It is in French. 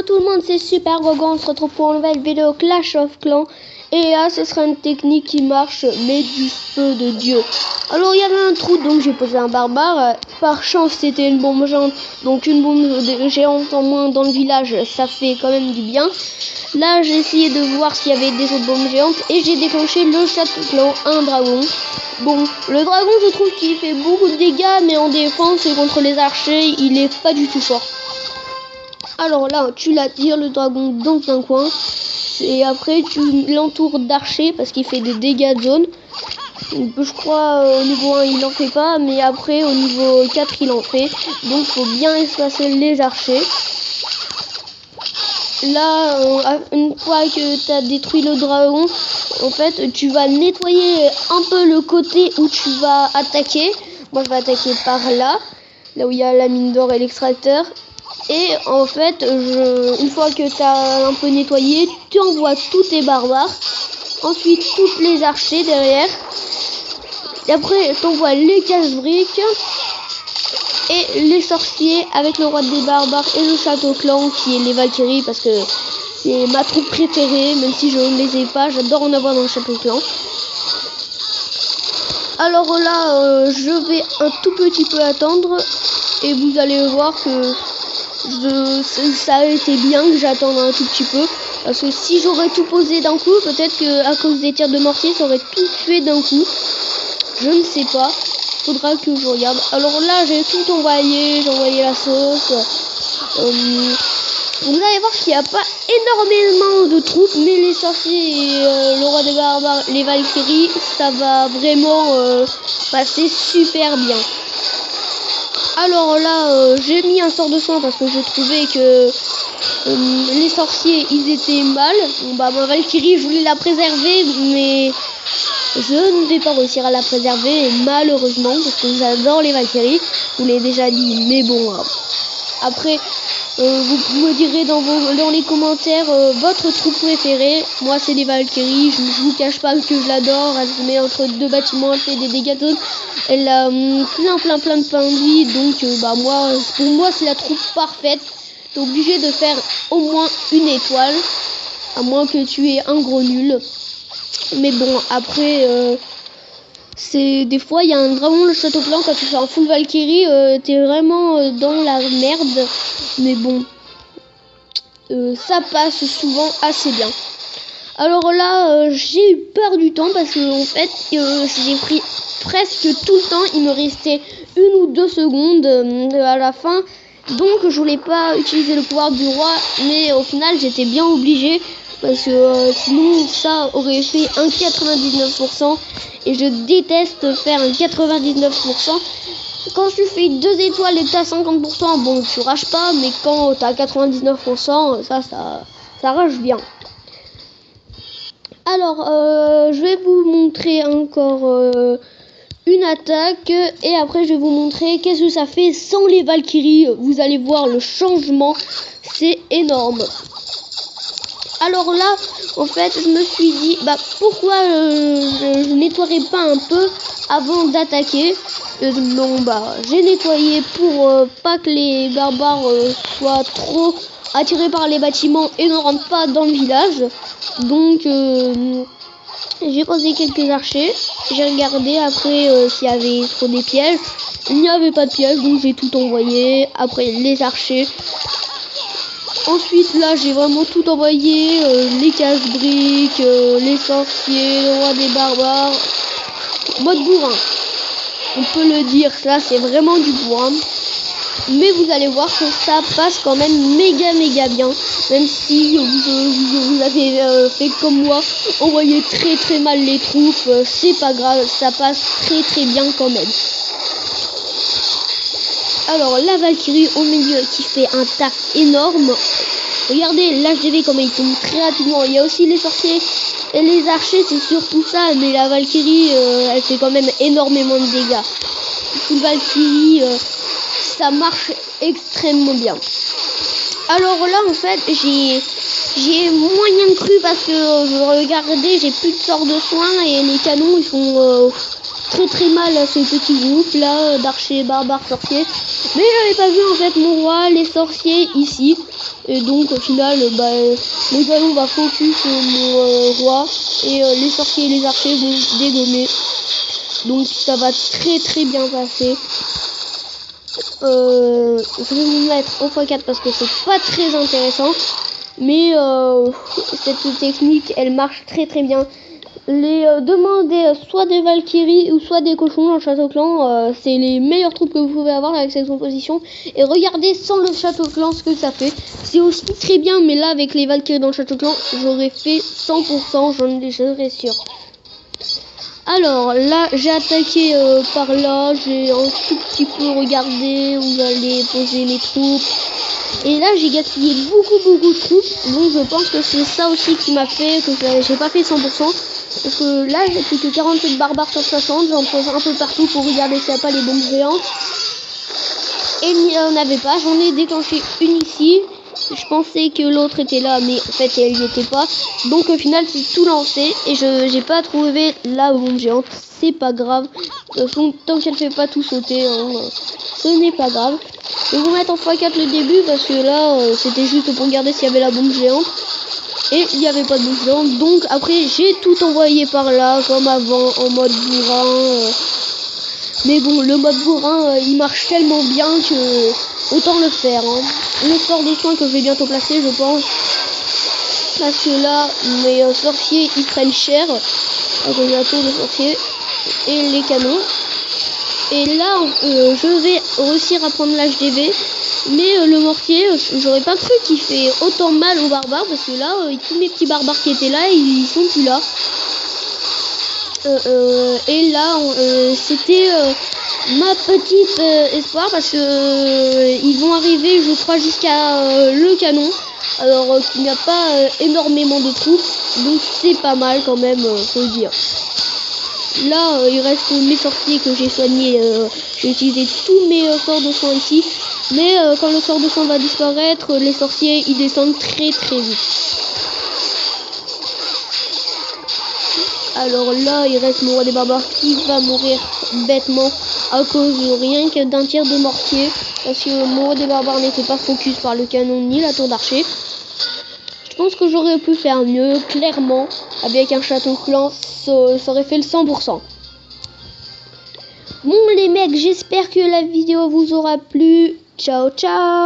Hello tout le monde, c'est Super Gogo, on se retrouve pour une nouvelle vidéo Clash of Clans. Et là ce sera une technique qui marche, mais du feu de Dieu. Alors il y avait un trou, donc j'ai posé un barbare. Par chance c'était une bombe géante, donc une bombe géante en moins dans le village, ça fait quand même du bien. Là j'ai essayé de voir s'il y avait des autres bombes géantes et j'ai déclenché le château clan, un dragon. Bon, le dragon je trouve qu'il fait beaucoup de dégâts, mais en défense et contre les archers il est pas du tout fort. Alors là, tu l'attires le dragon dans un coin et après tu l'entoures d'archers parce qu'il fait des dégâts de zone. Je crois au niveau 1 il en fait pas, mais après au niveau 4 il en fait. Donc faut bien espacer les archers. Là, une fois que tu as détruit le dragon, en fait tu vas nettoyer un peu le côté où tu vas attaquer. Moi je vais attaquer par là où il y a la mine d'or et l'extracteur. Et en fait, une fois que tu as un peu nettoyé, tu envoies tous tes barbares. Ensuite, toutes les archers derrière. Et après, tu envoies les casse-briques. Et les sorciers avec le roi des barbares et le château clan qui est les Valkyries. Parce que c'est ma troupe préférée, même si je ne les ai pas. J'adore en avoir dans le château clan. Alors là, je vais un tout petit peu attendre. Et vous allez voir que... ça a été bien que j'attende un tout petit peu, parce que si j'aurais tout posé d'un coup, peut-être que à cause des tirs de mortier ça aurait tout tué d'un coup, je ne sais pas, faudra que je regarde. Alors là j'ai tout envoyé, j'ai envoyé la sauce. Vous allez voir qu'il n'y a pas énormément de troupes, mais les sorciers et le roi des barbares, les Valkyries, ça va vraiment passer super bien. Alors là, j'ai mis un sort de soin parce que je trouvais que les sorciers, ils étaient mal. Bon, bah, ma Valkyrie, je voulais la préserver, mais je ne vais pas réussir à la préserver, malheureusement, parce que j'adore les Valkyries. Je vous l'ai déjà dit, mais bon, après, vous me direz dans les commentaires votre troupe préférée. Moi, c'est les Valkyries. Je vous cache pas que je l'adore. Elle se met entre deux bâtiments, elle fait des dégâts de zone. Elle a plein de points de vie. Donc, pour moi, c'est la troupe parfaite. T'es obligé de faire au moins une étoile, à moins que tu aies un gros nul. Mais bon, après, c'est des fois il y a un dragon le château clan, quand tu fais un full Valkyrie, t'es vraiment dans la merde. Mais bon, ça passe souvent assez bien. Alors là, j'ai eu peur du temps parce que en fait, j'ai pris presque tout le temps. Il me restait 1 ou 2 secondes à la fin. Donc je voulais pas utiliser le pouvoir du roi, mais au final j'étais bien obligée. Parce que sinon ça aurait fait un 99%. Et je déteste faire un 99%. Quand tu fais 2 étoiles et que t'as 50%, bon tu rages pas. Mais quand t'as 99%, ça rage bien. Alors je vais vous montrer encore une attaque. Et après je vais vous montrer qu'est-ce que ça fait sans les Valkyries. Vous allez voir le changement. C'est énorme. Alors là, en fait, je me suis dit, pourquoi je nettoierais pas un peu avant d'attaquer. J'ai nettoyé pour pas que les barbares soient trop attirés par les bâtiments et ne rentrent pas dans le village. Donc, j'ai posé quelques archers. J'ai regardé après s'il y avait trop des pièges. Il n'y avait pas de pièges, donc j'ai tout envoyé. Après, les archers. Ensuite là j'ai vraiment tout envoyé, les casse-briques, les sorciers, le roi des barbares, mode bourrin. On peut le dire, ça c'est vraiment du bourrin. Mais vous allez voir que ça passe quand même méga bien. Même si vous avez fait comme moi, envoyé très mal les troupes, c'est pas grave, ça passe très bien quand même. Alors la Valkyrie au milieu qui fait un taf énorme. Regardez l'HDV comme il tombe très rapidement. Il y a aussi les sorciers et les archers, c'est surtout ça. Mais la Valkyrie, elle fait quand même énormément de dégâts. Une Valkyrie, ça marche extrêmement bien. Alors là en fait j'ai moyen cru parce que regardez, j'ai plus de sort de soins et les canons ils font très mal à ce petit groupe là d'archers, barbares, sorciers. Mais j'avais pas vu en fait mon roi, les sorciers ici. Et donc au final, le canon va focus mon roi et les sorciers et les archers vont dégommer. Donc ça va très bien passer. Je vais vous mettre au x4 parce que c'est pas très intéressant. Mais cette technique, elle marche très bien. Demander soit des Valkyries ou soit des cochons dans le château clan, c'est les meilleures troupes que vous pouvez avoir avec cette composition. Et regardez sans le château clan ce que ça fait. C'est aussi très bien, mais là avec les Valkyries dans le château clan, j'aurais fait 100%, j'en serais sûr. Alors là, j'ai attaqué par là, j'ai un tout petit peu regardé où j'allais poser mes troupes. Et là, j'ai gaspillé beaucoup de troupes. Donc je pense que c'est ça aussi qui m'a fait que j'ai pas fait 100%. Parce que là, j'ai plus que 47 barbares sur 60. J'en pose un peu partout pour regarder s'il n'y a pas les bombes géantes. Et il n'y en avait pas. J'en ai déclenché une ici. Je pensais que l'autre était là, mais en fait, elle n'y était pas. Donc au final, c'est tout lancé. Et je n'ai pas trouvé la bombe géante. C'est pas grave. De toute façon, tant qu'elle fait pas tout sauter, hein, ce n'est pas grave. Je vais vous mettre en x4 le début parce que là, c'était juste pour regarder s'il y avait la bombe géante. Et il n'y avait pas de bombe géante. Donc après, j'ai tout envoyé par là, comme avant, en mode bourrin. Mais bon, le mode bourrin, il marche tellement bien que autant le faire. Hein. Le sort de soin que je vais bientôt placer, je pense. Parce que là, mes sorciers, ils prennent cher. Donc bientôt les sorciers et les canons. Et là, je vais réussir à prendre l'HDV. Mais le mortier, j'aurais pas cru qu'il fait autant mal aux barbares. Parce que là, tous mes petits barbares qui étaient là, ils sont plus là. Et là, c'était ma petite espoir. Parce que ils vont arriver, je crois, jusqu'à le canon. Alors qu'il n'y a pas énormément de troupes. Donc c'est pas mal quand même, faut le dire. Là, il reste mes sorciers que j'ai soignés. J'ai utilisé tous mes sorts de soin ici. Mais quand le sort de soin va disparaître, les sorciers, ils descendent très vite. Alors là, il reste mon roi des barbares qui va mourir bêtement à cause rien que d'un tir de mortier. Parce que mon roi des barbares n'était pas focus par le canon ni la tour d'archer. Je pense que j'aurais pu faire mieux, clairement. Avec un château clan, ça aurait fait le 100%. Bon les mecs, j'espère que la vidéo vous aura plu. Ciao ciao.